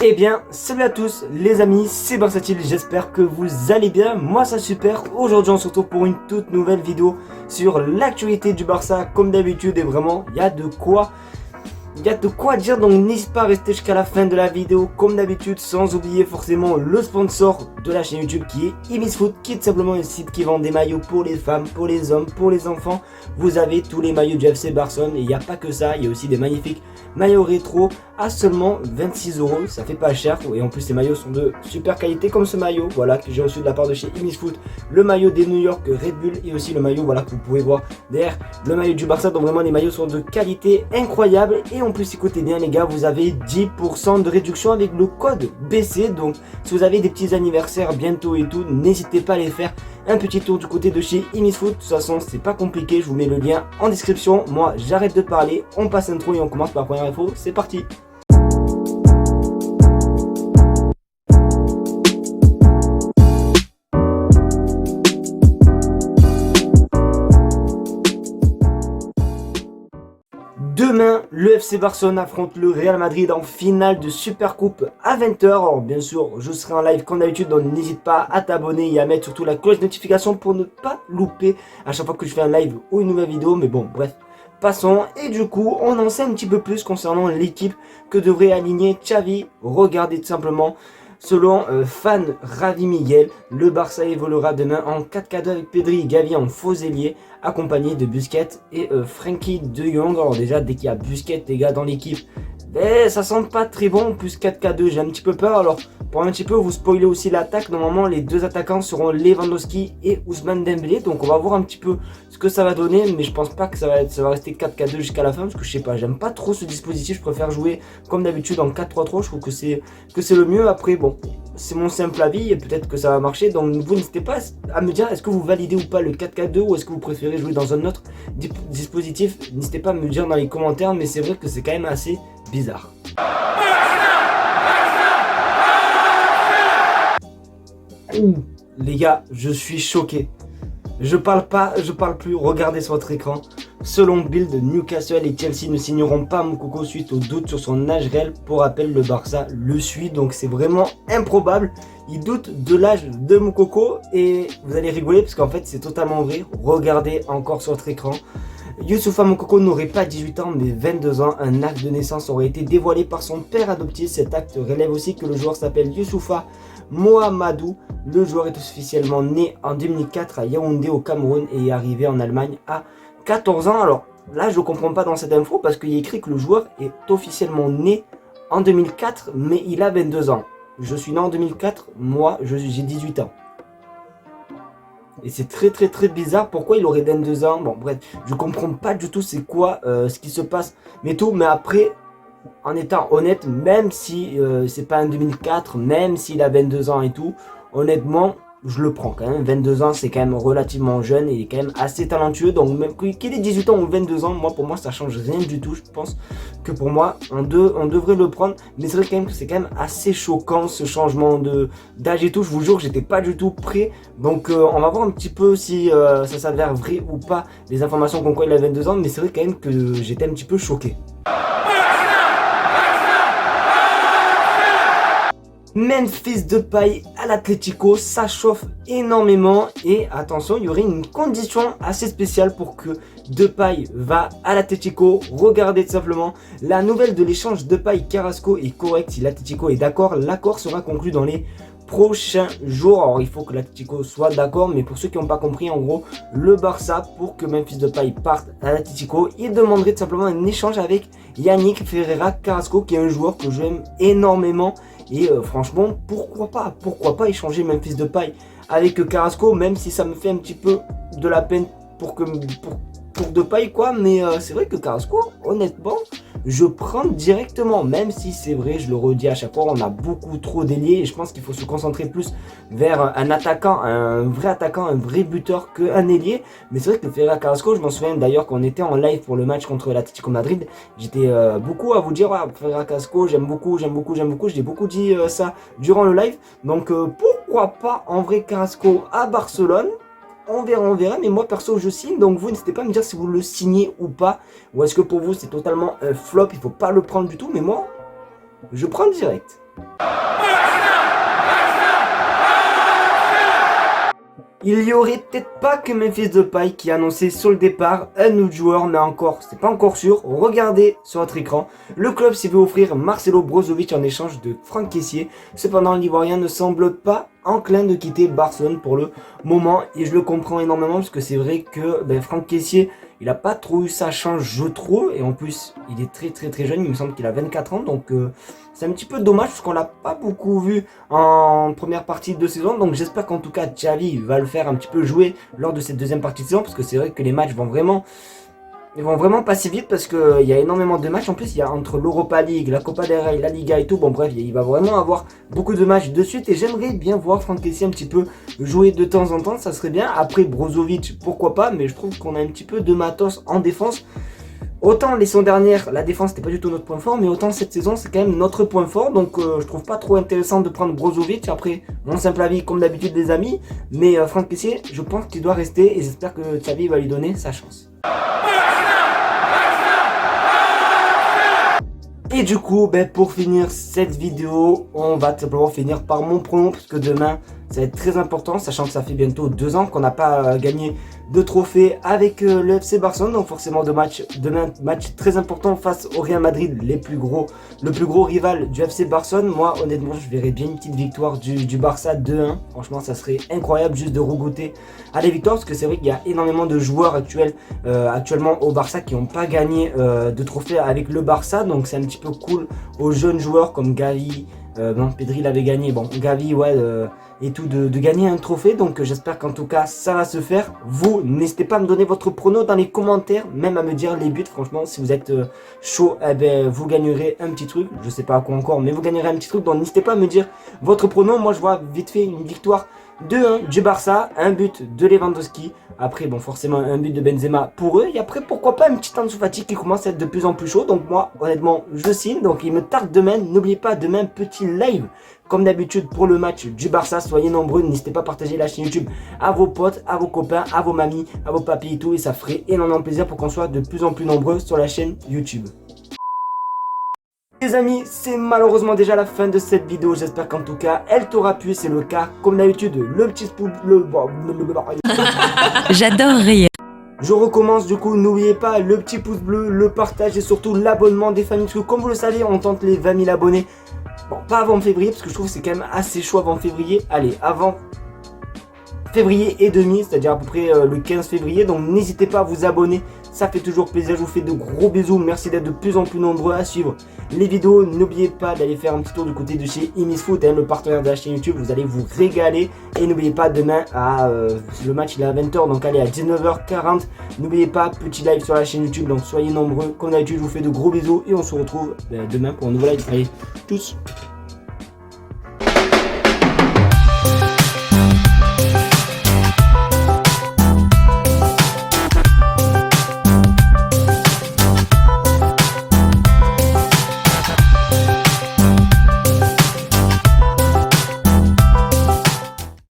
Eh bien, salut à tous les amis, c'est Versatile, j'espère que vous allez bien, moi ça super. Aujourd'hui on se retrouve pour une toute nouvelle vidéo sur l'actualité du Barça comme d'habitude et vraiment il y a de quoi dire, donc n'hésite pas à rester jusqu'à la fin de la vidéo comme d'habitude, sans oublier forcément le sponsor de la chaîne YouTube qui est Imisfoot, qui est tout simplement un site qui vend des maillots pour les femmes, pour les hommes, pour les enfants. Vous avez tous les maillots du FC Barcelone et il n'y a pas que ça, il y a aussi des magnifiques maillots rétro à seulement 26 €, ça fait pas cher et en plus les maillots sont de super qualité comme ce maillot, voilà, que j'ai reçu de la part de chez Imisfoot, le maillot des New York Red Bull et aussi le maillot, voilà, que vous pouvez voir derrière, le maillot du Barça. Donc vraiment les maillots sont de qualité incroyable et en plus écoutez bien les gars, vous avez 10% de réduction avec le code BC. Donc si vous avez des petits anniversaires bientôt et tout, n'hésitez pas à les faire un petit tour du côté de chez Imisfoot. De toute façon c'est pas compliqué, je vous mets le lien en description. Moi j'arrête de parler, on passe intro et on commence par la première info, c'est parti. Demain, le FC Barcelone affronte le Real Madrid en finale de Supercoupe à 20 h. Alors bien sûr, je serai en live comme d'habitude, donc n'hésite pas à t'abonner et à mettre surtout la cloche de notification pour ne pas louper à chaque fois que je fais un live ou une nouvelle vidéo. Mais bon, bref, passons. Et du coup, on en sait un petit peu plus concernant l'équipe que devrait aligner Xavi. Regardez tout simplement. Selon fan Ravi Miguel, le Barça évoluera demain en 4-4-2 avec Pedri et Gavi en faux ailier, accompagné de Busquets et Frenkie de Jong. Alors déjà, dès qu'il y a Busquets, les gars, dans l'équipe, ça sent pas très bon. Plus 4-4-2, j'ai un petit peu peur. Alors, pour un petit peu vous spoiler aussi l'attaque, normalement, les deux attaquants seront Lewandowski et Ousmane Dembélé. Donc, on va voir un petit peu ce que ça va donner. Mais je pense pas que ça va rester 4-4-2 jusqu'à la fin. Parce que je sais pas, j'aime pas trop ce dispositif. Je préfère jouer comme d'habitude en 4-3-3. Je trouve que c'est le mieux. Après, bon, c'est mon simple avis et peut-être que ça va marcher. Donc, vous n'hésitez pas à me dire est-ce que vous validez ou pas le 4-4-2 ou est-ce que vous préférez jouer dans un autre dispositif. N'hésitez pas à me dire dans les commentaires. Mais c'est vrai que c'est quand même assez bizarre. Les gars, je suis choqué. Je parle plus, regardez sur votre écran. Selon Bild, Newcastle et Chelsea ne signeront pas Moukoko suite au doute sur son âge réel. Pour rappel, le Barça le suit, donc c'est vraiment improbable. Il doute de l'âge de Moukoko et vous allez rigoler parce qu'en fait c'est totalement vrai. Regardez encore sur votre écran. Youssoupha Moukoko n'aurait pas 18 ans mais 22 ans. Un acte de naissance aurait été dévoilé par son père adoptif. Cet acte relève aussi que le joueur s'appelle Youssoupha Mohamedou. Le joueur est officiellement né en 2004 à Yaoundé au Cameroun et est arrivé en Allemagne à 14 ans. Alors là je ne comprends pas dans cette info parce qu'il y a écrit que le joueur est officiellement né en 2004 mais il a 22 ans. Je suis né en 2004, moi j'ai 18 ans. Et c'est très bizarre, pourquoi il aurait 22 ans, bon bref, je comprends pas du tout c'est quoi ce qui se passe, mais après, en étant honnête, même si c'est pas un 2004, même s'il a 22 ans et tout, honnêtement, je le prends quand même. 22 ans, c'est quand même relativement jeune et il est quand même assez talentueux. Donc, même qu'il ait 18 ans ou 22 ans, pour moi, ça change rien du tout. Je pense que pour moi, on devrait le prendre. Mais c'est vrai quand même que c'est quand même assez choquant ce changement d'âge et tout. Je vous jure que j'étais pas du tout prêt. Donc, on va voir un petit peu si ça s'avère vrai ou pas, les informations comme quoi il a 22 ans. Mais c'est vrai quand même que j'étais un petit peu choqué. Memphis Depay à l'Atlético, ça chauffe énormément et attention, il y aurait une condition assez spéciale pour que Depay va à l'Atlético. Regardez tout simplement, la nouvelle de l'échange Depay-Carrasco est correcte. Si l'Atlético est d'accord, l'accord sera conclu dans les prochains jours. Alors il faut que l'Atlético soit d'accord, mais pour ceux qui n'ont pas compris, en gros, le Barça, pour que Memphis Depay parte à l'Atlético, il demanderait tout simplement un échange avec Yannick Ferreira Carrasco, qui est un joueur que j'aime énormément. Et franchement, pourquoi pas échanger Memphis Depay avec Carrasco, même si ça me fait un petit peu de la peine pour Depay quoi, mais c'est vrai que Carrasco, honnêtement, je prends directement, même si c'est vrai, je le redis à chaque fois, on a beaucoup trop d'ailiers et je pense qu'il faut se concentrer plus vers un attaquant, un vrai buteur qu'un ailier. Mais c'est vrai que Ferreira Carrasco, je m'en souviens d'ailleurs quand on était en live pour le match contre l'Atlético Madrid, j'étais beaucoup à vous dire, ah, Ferreira Carrasco, j'aime beaucoup, je l'ai beaucoup dit ça durant le live. Donc pourquoi pas en vrai Carrasco à Barcelone. On verra, mais moi perso je signe, donc vous n'hésitez pas à me dire si vous le signez ou pas, ou est-ce que pour vous c'est totalement un flop, il faut pas le prendre du tout, mais moi je prends direct. Il y aurait peut-être pas que Memphis Depay qui a annoncé sur le départ un nouveau joueur, mais encore, c'est pas encore sûr. Regardez sur votre écran, le club s'est vu offrir Marcelo Brozovic en échange de Franck Kessié. Cependant, l'Ivoirien ne semble pas enclin de quitter Barcelone pour le moment, et je le comprends énormément parce que c'est vrai que Franck Kessié, il a pas trop eu sa chance, je trouve, et en plus, il est très jeune, il me semble qu'il a 24 ans, donc c'est un petit peu dommage parce qu'on l'a pas beaucoup vu en première partie de saison, donc j'espère qu'en tout cas Xavi va le faire un petit peu jouer lors de cette deuxième partie de saison, parce que c'est vrai que les matchs vont vraiment passer vite parce qu'il y a énormément de matchs. En plus, il y a entre l'Europa League, la Copa del Rey, la Liga et tout. Bon, bref, il va vraiment avoir beaucoup de matchs de suite. Et j'aimerais bien voir Franck Kessié un petit peu jouer de temps en temps. Ça serait bien. Après, Brozovic, pourquoi pas. Mais je trouve qu'on a un petit peu de matos en défense. Autant les saisons dernières, la défense n'était pas du tout notre point fort. Mais autant cette saison, c'est quand même notre point fort. Donc, je trouve pas trop intéressant de prendre Brozovic. Après, mon simple avis, comme d'habitude, les amis. Mais Franck Kessié, je pense qu'il doit rester. Et j'espère que Xavi va lui donner sa chance. Et du coup, pour finir cette vidéo, on va tout simplement finir par mon pronom, parce que demain, ça va être très important, sachant que ça fait bientôt 2 ans qu'on n'a pas gagné de trophée avec le FC Barcelone. Donc forcément, demain, match très important face au Real Madrid, le plus gros rival du FC Barcelone. Moi, honnêtement, je verrais bien une petite victoire du Barça 2-1. Franchement, ça serait incroyable juste de regoûter à des victoires, parce que c'est vrai qu'il y a énormément de joueurs actuellement au Barça qui n'ont pas gagné de trophée avec le Barça. Donc c'est un petit peu cool aux jeunes joueurs comme Gavi, non, Pedri l'avait gagné, bon, Gavi, ouais, et tout, de gagner un trophée. Donc j'espère qu'en tout cas ça va se faire. Vous, n'hésitez pas à me donner votre prono dans les commentaires, même à me dire les buts. Franchement, si vous êtes chaud, vous gagnerez un petit truc. Je sais pas à quoi encore, mais vous gagnerez un petit truc. Donc n'hésitez pas à me dire votre prono. Moi je vois vite fait une victoire 2-1 du Barça, un but de Lewandowski. Après, bon, forcément, un but de Benzema pour eux. Et après, pourquoi pas un petit Ansu Fati qui commence à être de plus en plus chaud. Donc moi, honnêtement, je signe. Donc il me tarde demain. N'oubliez pas, demain, petit live. Comme d'habitude, pour le match du Barça, soyez nombreux. N'hésitez pas à partager la chaîne YouTube à vos potes, à vos copains, à vos mamies, à vos papis et tout. Et ça ferait énormément plaisir pour qu'on soit de plus en plus nombreux sur la chaîne YouTube. Les amis, c'est malheureusement déjà la fin de cette vidéo. J'espère qu'en tout cas, elle t'aura plu. C'est le cas, comme d'habitude, le petit pouce bleu. J'adore rire. Je recommence du coup, n'oubliez pas le petit pouce bleu, le partage et surtout l'abonnement des familles. Parce que comme vous le savez, on tente les 20 000 abonnés. Bon, pas avant février, parce que je trouve que c'est quand même assez chaud avant février. Allez, avant février et demi, c'est-à-dire à peu près le 15 février. Donc n'hésitez pas à vous abonner, ça fait toujours plaisir. Je vous fais de gros bisous, merci d'être de plus en plus nombreux à suivre les vidéos. N'oubliez pas d'aller faire un petit tour du côté de chez Imisfoot, le partenaire de la chaîne YouTube. Vous allez vous régaler. Et n'oubliez pas, demain, le match il est à 20h, donc allez à 19h40. N'oubliez pas, petit live sur la chaîne YouTube, donc soyez nombreux. Comme d'habitude, je vous fais de gros bisous et on se retrouve demain pour un nouveau live. Allez, tous.